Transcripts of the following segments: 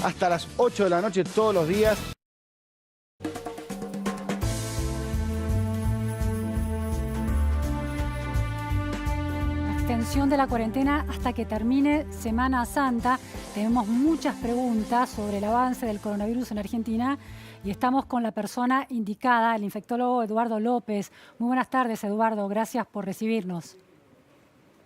hasta las 8 de la noche todos los días. Extensión de la cuarentena hasta que termine Semana Santa. Tenemos muchas preguntas sobre el avance del coronavirus en Argentina y estamos con la persona indicada, el infectólogo Eduardo López. Muy buenas tardes, Eduardo. Gracias por recibirnos.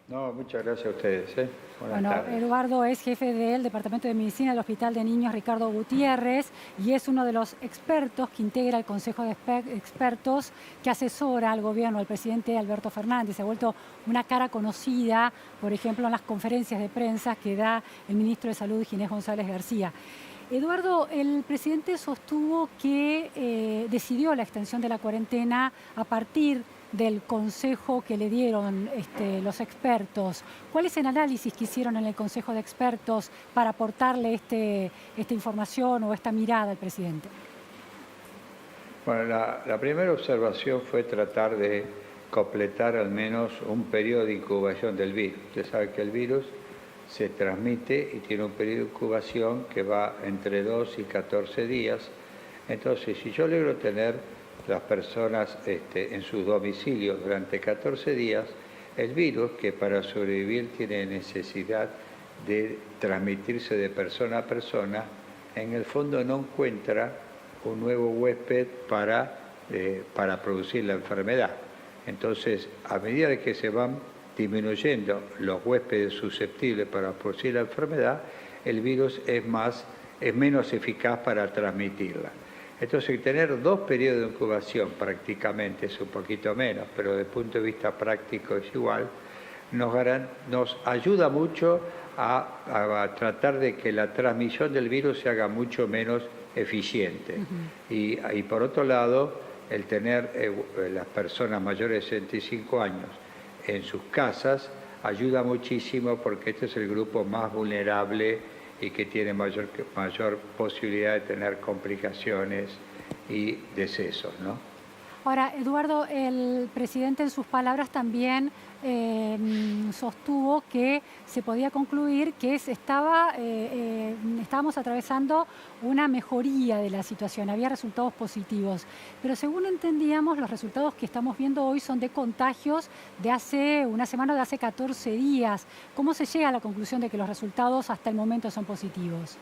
No, muchas gracias a ustedes. Buenas tardes. Eduardo es jefe del Departamento de Medicina del Hospital de Niños Ricardo Gutiérrez y es uno de los expertos que integra el Consejo de Expertos que asesora al gobierno, al presidente Alberto Fernández. Se ha vuelto una cara conocida, por ejemplo, en las conferencias de prensa que da el ministro de Salud, Ginés González García. Eduardo, el presidente sostuvo que decidió la extensión de la cuarentena a partir del consejo que le dieron los expertos. ¿Cuál es el análisis que hicieron en el Consejo de Expertos para aportarle esta información o esta mirada al presidente? Bueno, la primera observación fue tratar de completar al menos un periodo de incubación del virus. Usted sabe que el virus se transmite y tiene un periodo de incubación que va entre 2 y 14 días. Entonces, si yo logro tener las personas en sus domicilios durante 14 días, el virus, que para sobrevivir tiene necesidad de transmitirse de persona a persona, en el fondo no encuentra un nuevo huésped para producir la enfermedad. Entonces, a medida que se van disminuyendo los huéspedes susceptibles para producir la enfermedad, el virus es menos eficaz para transmitirla. Entonces, tener 2 periodos de incubación prácticamente, es un poquito menos, pero desde el punto de vista práctico es igual, nos ayuda mucho a tratar de que la transmisión del virus se haga mucho menos eficiente. Y por otro lado, el tener las personas mayores de 65 años en sus casas ayuda muchísimo porque este es el grupo más vulnerable y que tiene mayor posibilidad de tener complicaciones y decesos, ¿no? Ahora, Eduardo, el presidente en sus palabras también sostuvo que se podía concluir que estábamos atravesando una mejoría de la situación, había resultados positivos. Pero según entendíamos, los resultados que estamos viendo hoy son de contagios de hace una semana, de hace 14 días. ¿Cómo se llega a la conclusión de que los resultados hasta el momento son positivos?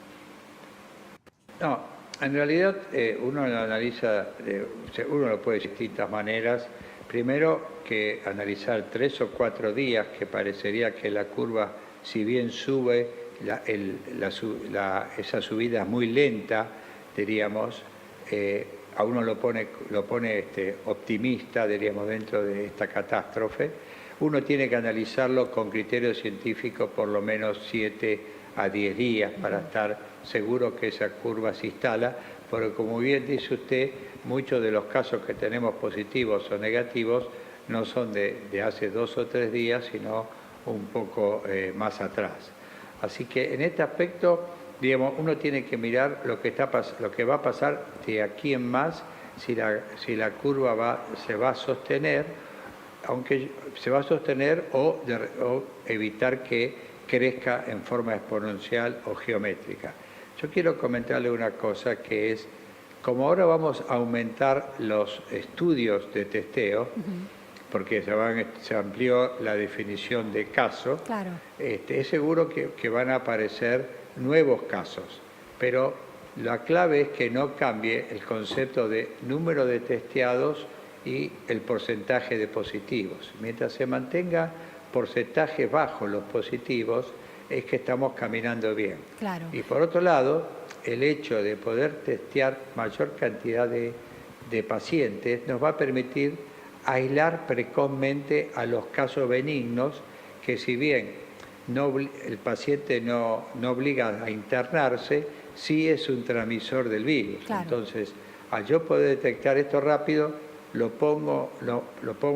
No, en realidad uno lo analiza, uno lo puede de distintas maneras. Primero que analizar 3 o 4 días, que parecería que la curva, si bien sube, esa subida es muy lenta, diríamos, a uno lo pone optimista, diríamos, dentro de esta catástrofe. Uno tiene que analizarlo con criterios científicos por lo menos 7 a 10 días para estar seguro que esa curva se instala, porque como bien dice usted, muchos de los casos que tenemos positivos o negativos no son de hace 2 o 3 días, sino un poco más atrás. Así que en este aspecto, digamos, uno tiene que mirar lo que va a pasar de aquí en más, si la curva se va a sostener, aunque se va a sostener o evitar que crezca en forma exponencial o geométrica. Yo quiero comentarle una cosa que es, como ahora vamos a aumentar los estudios de testeo, porque se amplió la definición de caso, claro. Es seguro que van a aparecer nuevos casos, pero la clave es que no cambie el concepto de número de testeados y el porcentaje de positivos. Mientras se mantenga porcentajes bajos los positivos, es que estamos caminando bien. Claro. Y por otro lado, el hecho de poder testear mayor cantidad de pacientes nos va a permitir aislar precozmente a los casos benignos, que si bien el paciente no obliga a internarse, sí es un transmisor del virus. Claro. Entonces, al yo poder detectar esto rápido, lo pongo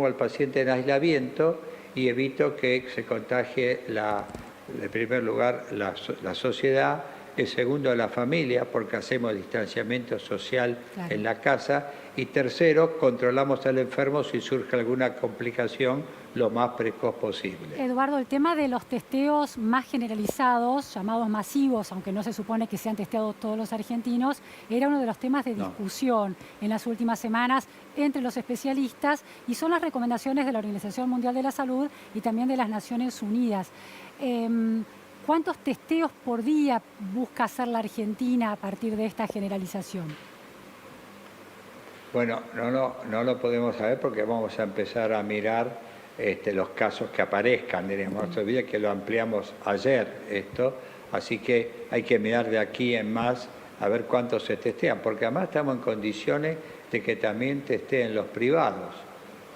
al paciente en aislamiento y evito que se contagie en primer lugar la sociedad, en segundo la familia, porque hacemos distanciamiento social, claro, en la casa, Y tercero, controlamos al enfermo si surge alguna complicación lo más precoz posible. Eduardo, el tema de los testeos más generalizados, llamados masivos, aunque no se supone que sean testeados todos los argentinos, era uno de los temas de discusión en las últimas semanas entre los especialistas y son las recomendaciones de la Organización Mundial de la Salud y también de las Naciones Unidas. ¿Cuántos testeos por día busca hacer la Argentina a partir de esta generalización? Bueno, no lo podemos saber porque vamos a empezar a mirar los casos que aparezcan, diríamos. No se olvide que lo ampliamos ayer esto, así que hay que mirar de aquí en más a ver cuántos se testean, porque además estamos en condiciones de que también testeen los privados.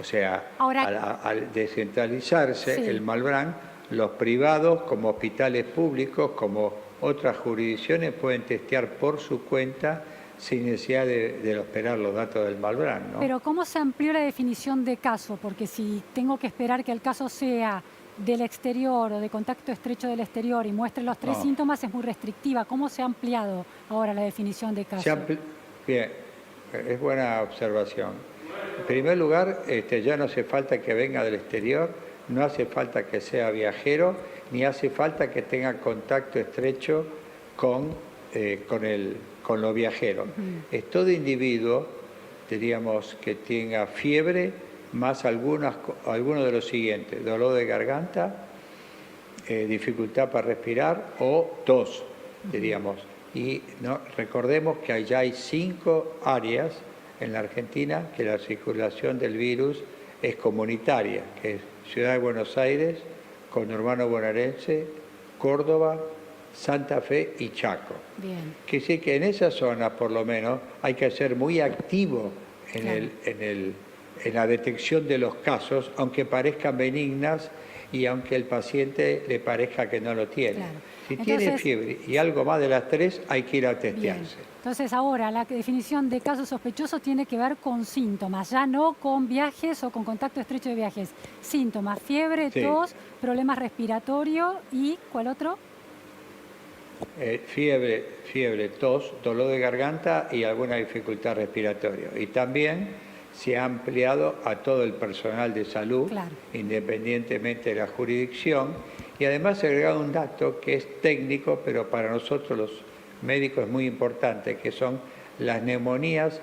O sea, ahora, al descentralizarse el Malbrán, los privados como hospitales públicos, como otras jurisdicciones, pueden testear por su cuenta sin necesidad de esperar los datos del Malbrán, ¿no? Pero ¿cómo se amplió la definición de caso? Porque si tengo que esperar que el caso sea del exterior o de contacto estrecho del exterior y muestre los 3 síntomas, es muy restrictiva. ¿Cómo se ha ampliado ahora la definición de caso? Bien, es buena observación. En primer lugar, ya no hace falta que venga del exterior, no hace falta que sea viajero, ni hace falta que tenga contacto estrecho con los viajeros. Es todo individuo, diríamos, que tenga fiebre, más algunos de los siguientes: dolor de garganta, dificultad para respirar o tos, diríamos. Y recordemos que allá hay 5 áreas en la Argentina que la circulación del virus es comunitaria, que es Ciudad de Buenos Aires, conurbano bonaerense, Córdoba, Santa Fe y Chaco. Bien. Que sí que en esa zona, por lo menos, hay que ser muy activo en la detección de los casos, aunque parezcan benignas y aunque el paciente le parezca que no lo tiene. Claro. Si Entonces, tiene fiebre y algo más de las 3, hay que ir a testearse. Bien. Entonces ahora la definición de caso sospechoso tiene que ver con síntomas, ya no con viajes o con contacto estrecho de viajes. Síntomas: fiebre, tos, problemas respiratorios y ¿cuál otro? Fiebre, tos, dolor de garganta y alguna dificultad respiratoria. Y también se ha ampliado a todo el personal de salud, independientemente de la jurisdicción, y además se ha agregado un dato que es técnico, pero para nosotros los médicos es muy importante, que son las neumonías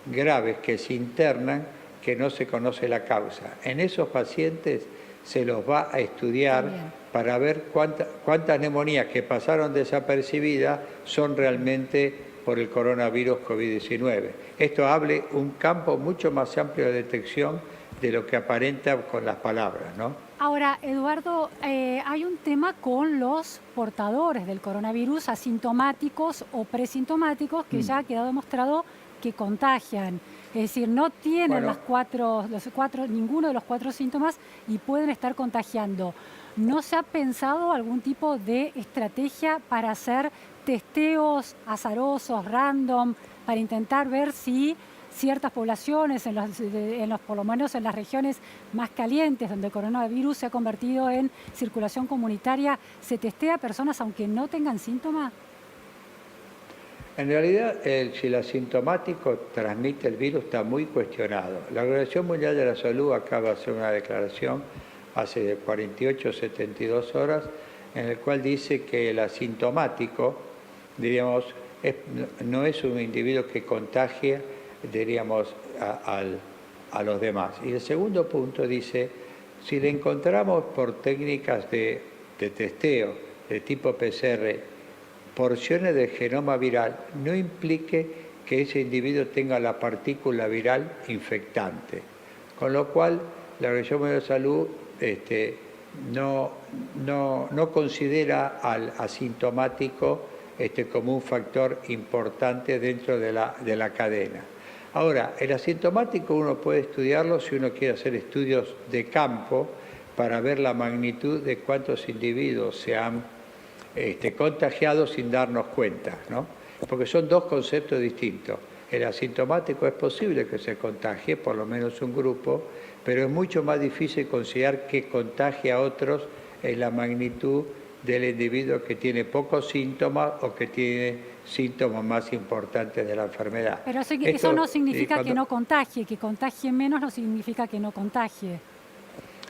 graves que se internan, que no se conoce la causa. En esos pacientes se los va a estudiar para ver cuántas neumonías que pasaron desapercibidas son realmente por el coronavirus COVID-19. Esto abre un campo mucho más amplio de detección de lo que aparenta con las palabras, ¿no? Ahora, Eduardo, hay un tema con los portadores del coronavirus, asintomáticos o presintomáticos, que ya ha quedado demostrado que contagian. Es decir, no tienen ninguno de los 4 síntomas y pueden estar contagiando. ¿No se ha pensado algún tipo de estrategia para hacer testeos azarosos, random, para intentar ver si ciertas poblaciones, por lo menos en las regiones más calientes, donde el coronavirus se ha convertido en circulación comunitaria, se testea a personas aunque no tengan síntomas? En realidad, si el asintomático transmite el virus está muy cuestionado. La Organización Mundial de la Salud acaba de hacer una declaración hace 48 o 72 horas, en el cual dice que el asintomático, diríamos, no es un individuo que contagie, diríamos, a los demás. Y el segundo punto dice, si le encontramos por técnicas de testeo de tipo PCR porciones del genoma viral, no implique que ese individuo tenga la partícula viral infectante. Con lo cual, la Organización Mundial de la Salud no considera al asintomático como un factor importante dentro de la cadena. Ahora, el asintomático uno puede estudiarlo si uno quiere hacer estudios de campo para ver la magnitud de cuántos individuos se han contagiado sin darnos cuenta, ¿no? Porque son 2 conceptos distintos. El asintomático es posible que se contagie, por lo menos un grupo, pero es mucho más difícil considerar que contagie a otros en la magnitud del individuo que tiene pocos síntomas o que tiene síntomas más importantes de la enfermedad. Pero eso no significa que no contagie, que contagie menos no significa que no contagie.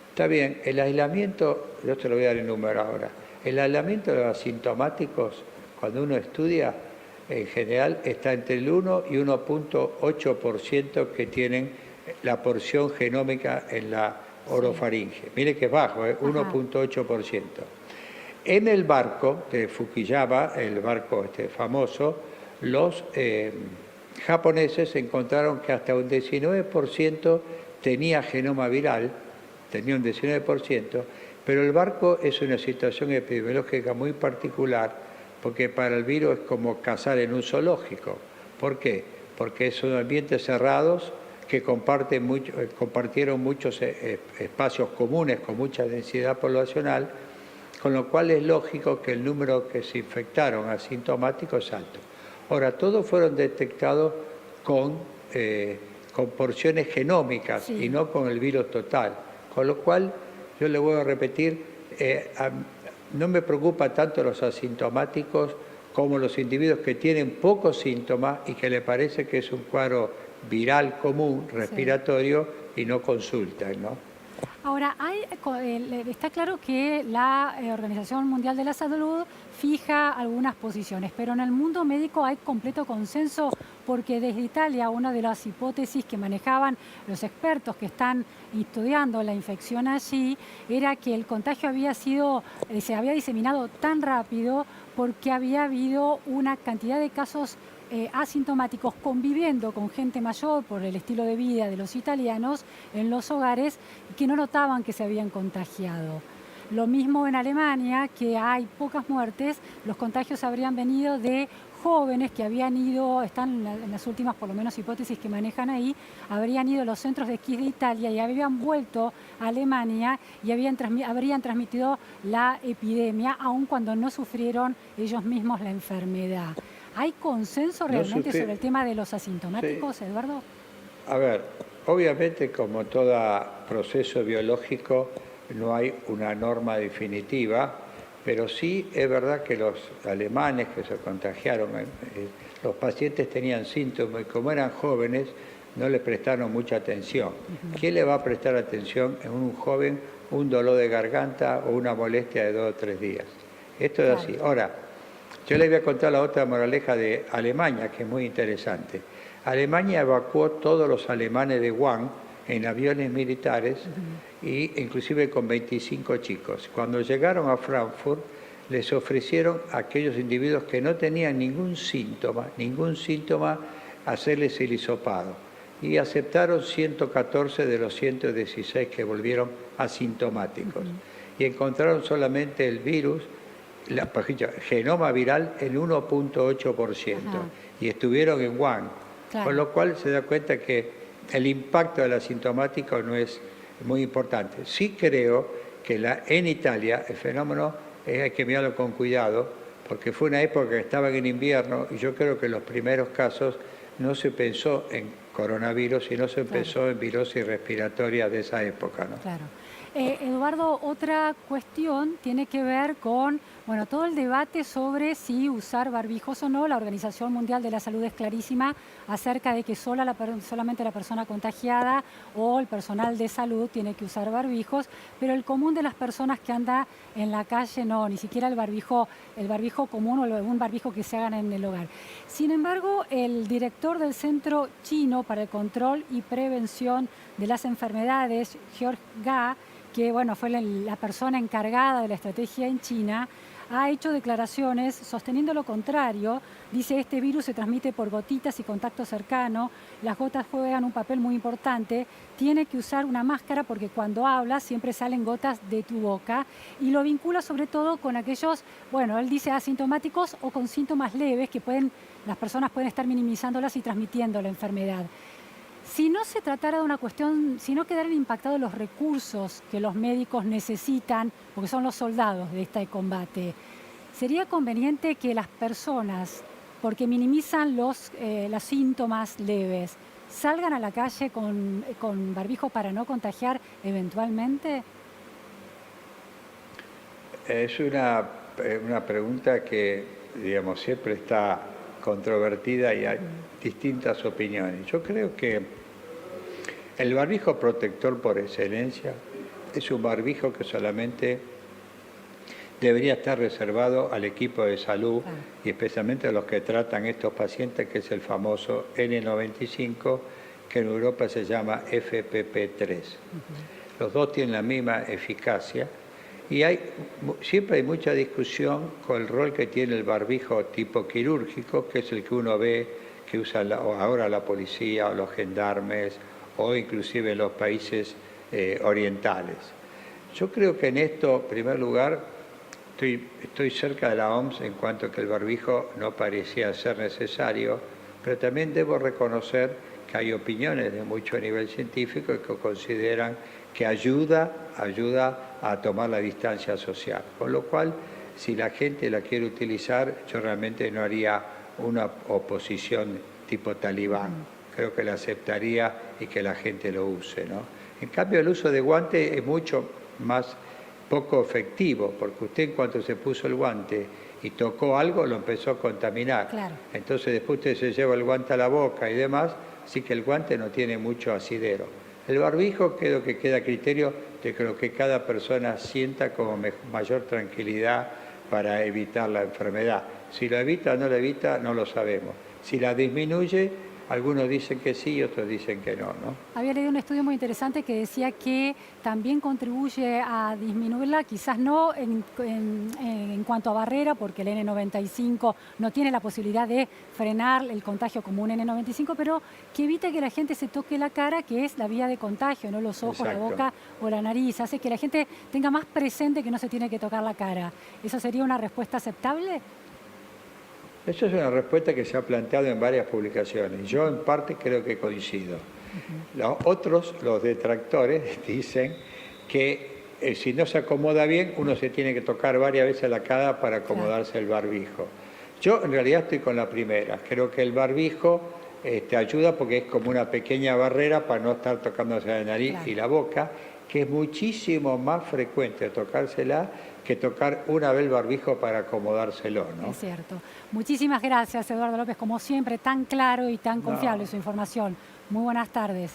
Está bien, el aislamiento, yo te lo voy a dar el número ahora, el aislamiento de los asintomáticos, cuando uno estudia, en general está entre el 1 y 1.8% que tienen la porción genómica en la orofaringe. Mire que es bajo, 1.8%. En el barco de Fukuyama, el barco famoso, los japoneses encontraron que hasta un 19% tenía genoma viral, tenía un 19%, pero el barco es una situación epidemiológica muy particular, porque para el virus es como cazar en un zoológico. ¿Por qué? Porque son ambientes cerrados que compartieron muchos espacios comunes con mucha densidad poblacional, con lo cual es lógico que el número que se infectaron asintomáticos es alto. Ahora, todos fueron detectados con porciones genómicas y no con el virus total, con lo cual yo le voy a repetir, no me preocupa tanto los asintomáticos como los individuos que tienen pocos síntomas y que le parece que es un cuadro viral común, respiratorio, y no consultan, ¿no? Ahora, está claro que la Organización Mundial de la Salud fija algunas posiciones, pero en el mundo médico hay completo consenso porque desde Italia una de las hipótesis que manejaban los expertos que están estudiando la infección allí era que el contagio se había diseminado tan rápido porque había habido una cantidad de casos asintomáticos conviviendo con gente mayor por el estilo de vida de los italianos en los hogares que no notaban que se habían contagiado. Lo mismo en Alemania, que hay pocas muertes, los contagios habrían venido de jóvenes que habían ido, están en las últimas por lo menos hipótesis que manejan ahí, habrían ido a los centros de esquí de Italia y habían vuelto a Alemania y habrían transmitido la epidemia, aun cuando no sufrieron ellos mismos la enfermedad. ¿Hay consenso realmente sobre el tema de los asintomáticos, sí, Eduardo? A ver, obviamente como todo proceso biológico no hay una norma definitiva, pero sí es verdad que los alemanes que se contagiaron, los pacientes tenían síntomas y como eran jóvenes no le prestaron mucha atención. ¿Quién le va a prestar atención en un joven un dolor de garganta o una molestia de 2 o 3 días? Esto es así. Ahora, yo les voy a contar la otra moraleja de Alemania, que es muy interesante. Alemania evacuó todos los alemanes de Wuhan en aviones militares, y inclusive con 25 chicos. Cuando llegaron a Frankfurt, les ofrecieron a aquellos individuos que no tenían ningún síntoma, hacerles el hisopado. Y aceptaron 114 de los 116 que volvieron asintomáticos. Y encontraron solamente el virus, genoma viral, el 1.8%. Y estuvieron en Wuhan. Claro. Con lo cual se da cuenta que el impacto del asintomático no es muy importante. Sí creo que en Italia el fenómeno hay que mirarlo con cuidado, porque fue una época que estaban en invierno y yo creo que en los primeros casos no se pensó en coronavirus, sino se pensó en virosis respiratoria de esa época, ¿no? Claro. Eduardo, otra cuestión tiene que ver con todo el debate sobre si usar barbijos o no. La Organización Mundial de la Salud es clarísima acerca de que solamente la persona contagiada o el personal de salud tiene que usar barbijos, pero el común de las personas que anda en la calle no, ni siquiera el barbijo común o algún barbijo que se hagan en el hogar. Sin embargo, el director del Centro Chino para el Control y Prevención de las Enfermedades, George Ga, que fue la persona encargada de la estrategia en China, ha hecho declaraciones sosteniendo lo contrario. Dice, este virus se transmite por gotitas y contacto cercano, las gotas juegan un papel muy importante, tiene que usar una máscara porque cuando hablas siempre salen gotas de tu boca, y lo vincula sobre todo con aquellos, él dice asintomáticos o con síntomas leves que las personas pueden estar minimizándolas y transmitiendo la enfermedad. Si no se tratara de una cuestión, si no quedaran impactados los recursos que los médicos necesitan, porque son los soldados de este combate, ¿sería conveniente que las personas, porque minimizan los síntomas leves, salgan a la calle con barbijo para no contagiar eventualmente? Es una una pregunta que, digamos, siempre está controvertida y hay distintas opiniones. Yo creo que el barbijo protector por excelencia es un barbijo que solamente debería estar reservado al equipo de salud y especialmente a los que tratan estos pacientes, que es el famoso N95, que en Europa se llama FPP3. Los dos tienen la misma eficacia y siempre hay mucha discusión con el rol que tiene el barbijo tipo quirúrgico, que es el que uno ve que usa ahora la policía o los gendarmes o inclusive los países orientales. Yo creo que en esto, en primer lugar, estoy cerca de la OMS en cuanto a que el barbijo no parecía ser necesario, pero también debo reconocer que hay opiniones de mucho nivel científico que consideran que ayuda a tomar la distancia social. Con lo cual, si la gente la quiere utilizar, yo realmente no haría una oposición tipo talibán. Creo que la aceptaría y que la gente lo use, ¿no? En cambio, el uso de guante es mucho más poco efectivo, porque usted en cuanto se puso el guante y tocó algo, lo empezó a contaminar. Claro. Entonces después usted se lleva el guante a la boca y demás, así que el guante no tiene mucho asidero. El barbijo creo que queda a criterio de lo que cada persona sienta como mayor tranquilidad para evitar la enfermedad. Si lo evita o no lo evita, no lo sabemos. Si la disminuye, algunos dicen que sí y otros dicen que no, ¿no? Había leído un estudio muy interesante que decía que también contribuye a disminuirla, quizás no en cuanto a barrera, porque el N95 no tiene la posibilidad de frenar el contagio como un N95, pero que evita que la gente se toque la cara, que es la vía de contagio, no los ojos, Exacto. la boca o la nariz. Hace que la gente tenga más presente que no se tiene que tocar la cara. ¿Eso sería una respuesta aceptable? Esa es una respuesta que se ha planteado en varias publicaciones. Yo en parte creo que coincido. Los detractores, dicen que si no se acomoda bien, uno se tiene que tocar varias veces la cara para acomodarse el barbijo. Yo en realidad estoy con la primera. Creo que el barbijo ayuda porque es como una pequeña barrera para no estar tocándose la nariz y la boca, que es muchísimo más frecuente tocársela que tocar una vez el barbijo para acomodárselo, ¿no? Es cierto. Muchísimas gracias, Eduardo López, como siempre, tan claro y tan confiable su información. Muy buenas tardes.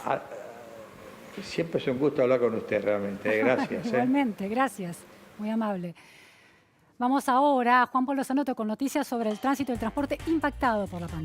Siempre es un gusto hablar con usted, realmente. Gracias. Igualmente, gracias. Muy amable. Vamos ahora a Juan Pablo Zanotto con noticias sobre el tránsito y el transporte impactado por la pandemia.